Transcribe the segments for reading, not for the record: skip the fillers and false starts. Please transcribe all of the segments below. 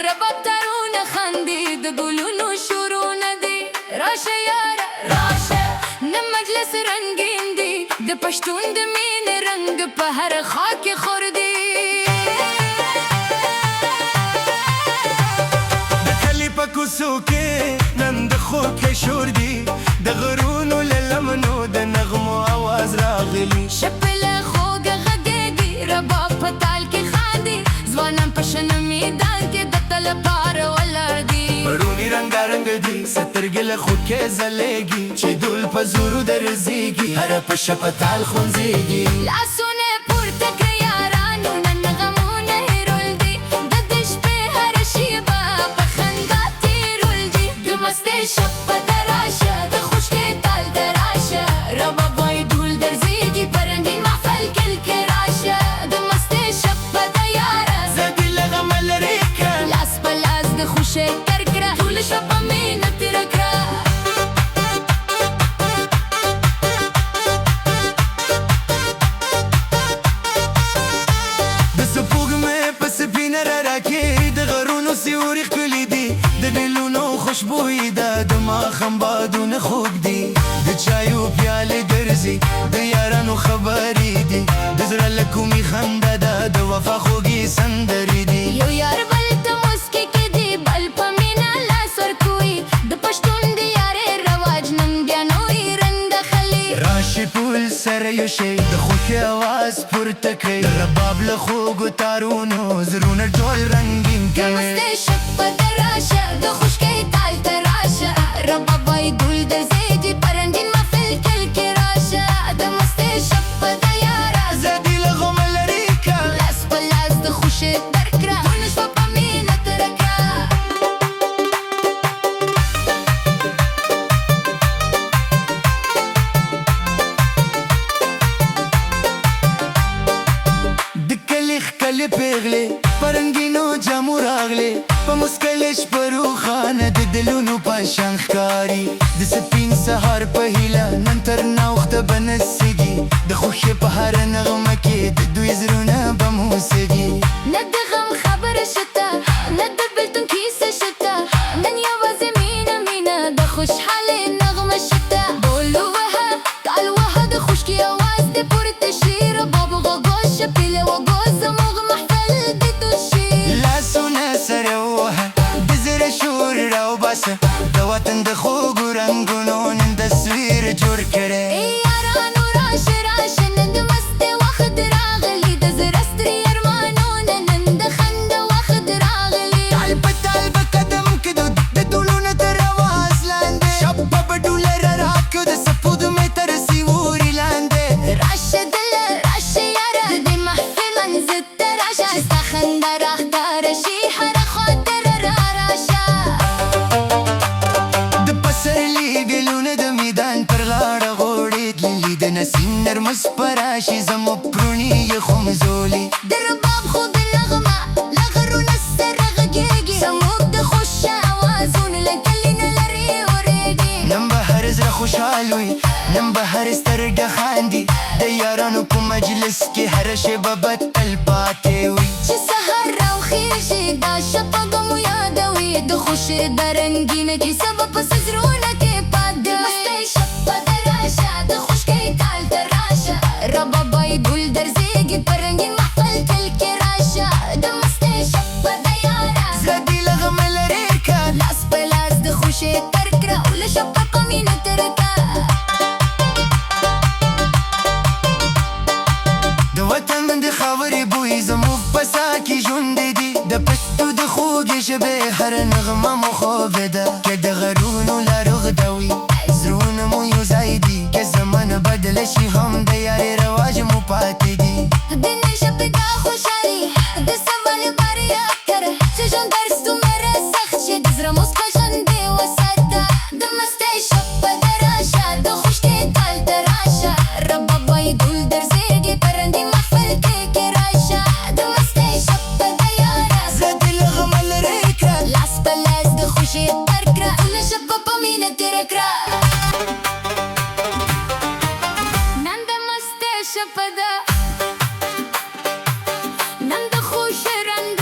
رباب ترونه خندي د ګلونو شورونه دي راشه یاره راشه نه مجلس رنگین دي د پښتون د مینې رنگ په هر خاک خور دي د کلي په کوڅو کې نن د خوږ شور دي د غرونو له لمنو د نغمو آواز راغلی شپله خوږه غږېږي رباب په تال کې خاندي ځوانان په شنه میدان کې د تل لپاره ولاړ دي پړوني رنګارنګ دي سترګې له خوږ کې ځلېږي چې دول په زورو درزېږي هره پشه په تال ښونځېږي لاسونه پورته کړه یارانو نن غمونه هېرول دي د دې شپې هره شیبه په خندا تېرول دي د مستۍ شپه ته راشه د خوشکې تال ته راشه رباب وایي ډول درزېږي په رنګین محفل کې راشه د مستۍ شپه ته یاره زه دې له غمه لرې کړم لاس په لاس د خوشۍ تر کړه ټوله شپه مینه تېره کړه د غرونو سیوري ښکلي دي د ډیلونو خوشبويي ده د ماښام بادونه خوږ دي د چایو پیالې ګرځي د یارانو خبرې دي د زړه له کومې خندا ده د وفا خوږې سندرې دي یو یار بل ته مسکي کېدي بل په مینه لاس ورکوي د پښتون د یارۍ رواج نن بیا نوی رنګ دخلي راشي ټول سره یو شی د خوښۍ اواز پورته کوي د رباب له خوږو تارونو زړونه ټول رنګین د مستۍ شپه ته راشه د خوشکۍ تال ته راشه رباب وایي ګل درزېږي په رنګین محفل کې راشه د مستۍ شپه ته یاره زه دې له غمه لرې کړم لاس په لاس د خوشۍ درکړه ټوله شپه په مینه تېره کړه ښکلې پیغلې په رنګینو جامو راغلې په مسکلې شپه روښانه د دلونو په شان ښکاري د سپین سهار په هیله نن تر ناوخته به نڅېږي د خوښۍ په هره نغمه کې د دوی زړونه به موسېږي نه د غم خبره شته نه د بېلتون کیسه شته نن یوازې مینه مینه د خوشحالۍ نغمه شته ډول ووهه تال وهه د خوشکي اواز دې پورته شي رباب غوږو شپېلې وږو د وطن د خوږو رنګونو نن تصویر جوړ کړی ای یارانو راشه راشه نن د مستۍ وخت راغلی د زړه سترې ارمانونه نن د خندا وخت راغلی تال په قدم کې د ډولونو تر اواز لاندې شپه به ډوله راکړو د سپوږمۍ تر سیوري لاندې راشه دله راشه یاره د دې محفل منځ ته راشه چې ستا خندا راښکاره شي هره خوا ته راشه نسیم نرمه سپره شي زموږ پړوني یې خومزولي د رباب خوږه نغمه له غرونه سره غږېږي زموږ د خوښه اوازونه له کلي نه لرې اورېږي نن به هر زړه خوشحال وي نن به هر سترګه خاندي د یارانو په مجلس کې هره شیبه به تل پاتې وي چې سهار راوخېږي دا شپه به مو یادوي د خوښۍ د رنګینه کیسه به په زړونه کې پاتې وي مستۍ شپه ته راشه د خوشکۍ تال ته راشه رباب وایي ګل درزېږي په رنګین محفل کې راشه د مستۍ شپه ته یاره زه دې له غمه لرې کړم لاس په لاس د خوشۍ تر کړه ټوله شپه په مینه تېره کړه د وطن د خاورې بوی زموږ په ساه کې ژوندی دي د پښتو د خوږې ژبې هره نغمه مو خوږه ده که د غرونو لاره اوږده وي زړونه مو یو ځای دي که زمانه بدله شي هم د یارۍ رواج مو پاتې دي د نن شپې دا خوشحالي د سبا لپاره یاد کړه چې ژوند درس دومره سخت چې د زړه موسکا ژوندۍ وساته د مستۍ شپه ته راشه د خوشکۍ تال ته راشه رباب وایي ګل درزېږي په رنګین محفل کې راشه د مستۍ شپه ته یاره زه دې له غمه لرې کړه لاس په لاس د خوشۍ تر کړه ټوله شپه په مینه تېره کړه نن د مستۍ شپه ده نن د خوښۍ رنګ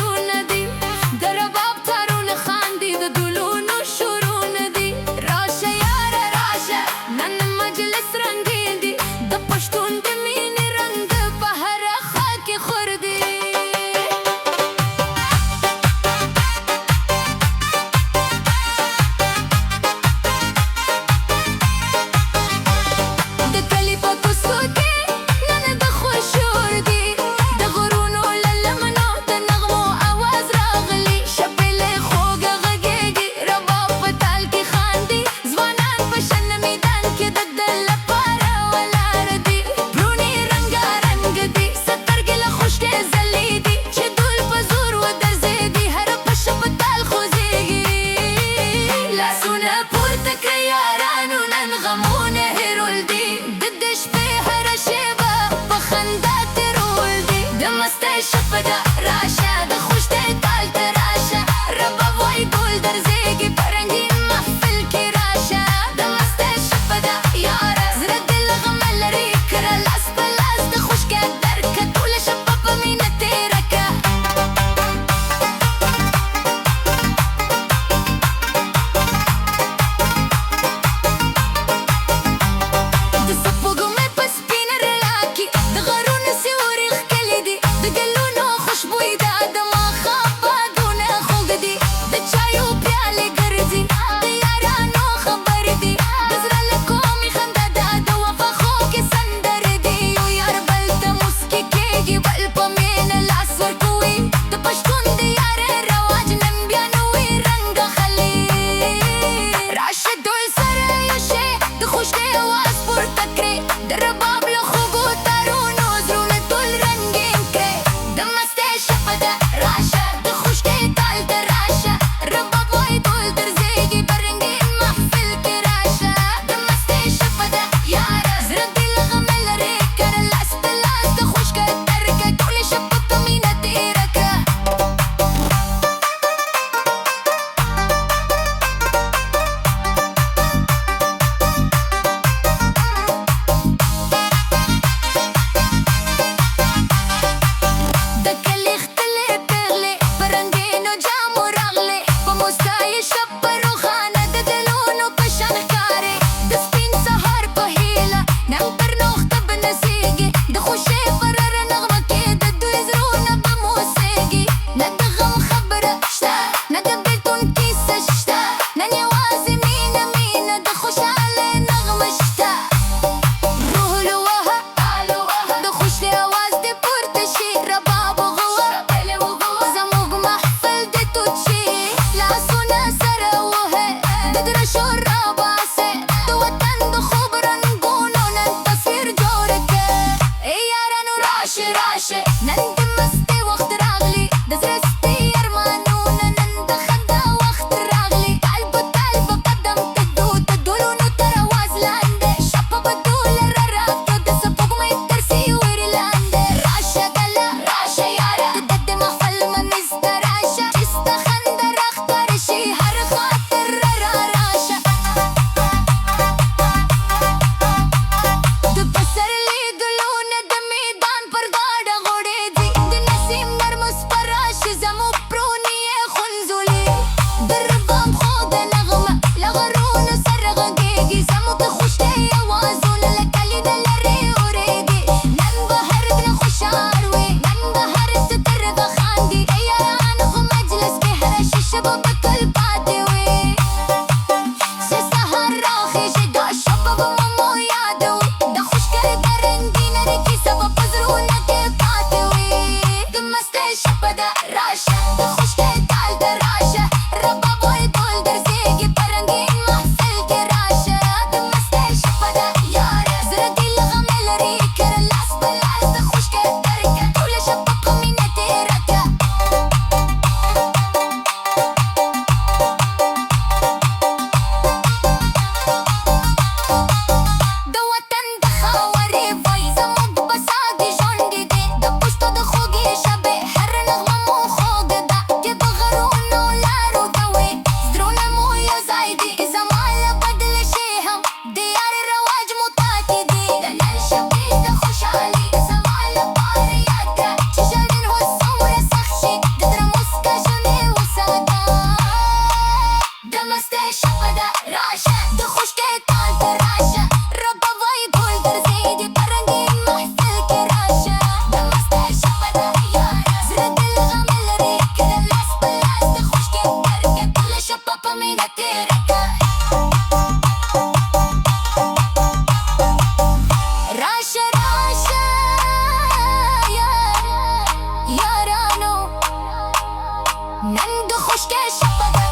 نن د خوشکه شپه ده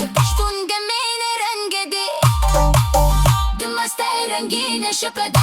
د پښتون ګمین رنګ دی د مستۍ رنګینه شپه ده